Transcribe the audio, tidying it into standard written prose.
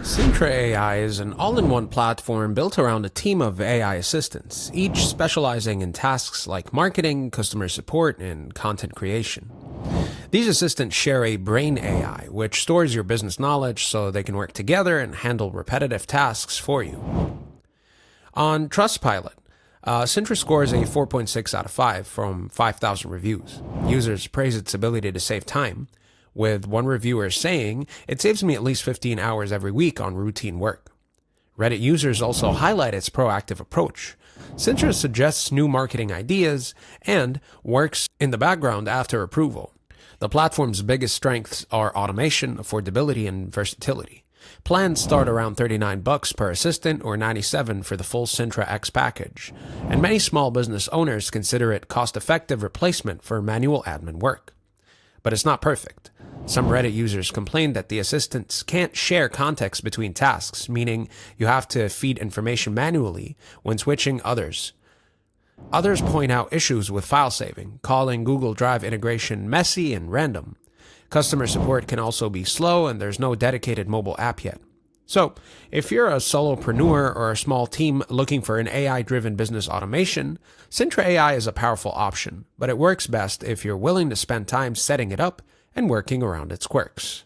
Sintra AI is an all-in-one platform built around a team of AI assistants, each specializing in tasks like marketing, customer support, and content creation. These assistants share a brain AI, which stores your business knowledge so they can work together and handle repetitive tasks for you. On Trustpilot, Sintra scores a 4.6 out of 5 from 5,000 reviews. Users praise its ability to save time, with one reviewer saying, "It saves me at least 15 hours every week on routine work." Reddit users also highlight its proactive approach. Sintra suggests new marketing ideas and works in the background after approval. The platform's biggest strengths are automation, affordability, and versatility. Plans start around $39 per assistant or $97 for the full Sintra X package, and many small business owners consider it cost-effective replacement for manual admin work. But it's not perfect. Some Reddit users complain that the assistants can't share context between tasks, meaning you have to feed information manually when switching others. Others point out issues with file saving, calling Google Drive integration messy and random. Customer support can also be slow, and there's no dedicated mobile app yet. So, if you're a solopreneur or a small team looking for an AI-driven business automation, Sintra AI is a powerful option, but it works best if you're willing to spend time setting it up and working around its quirks.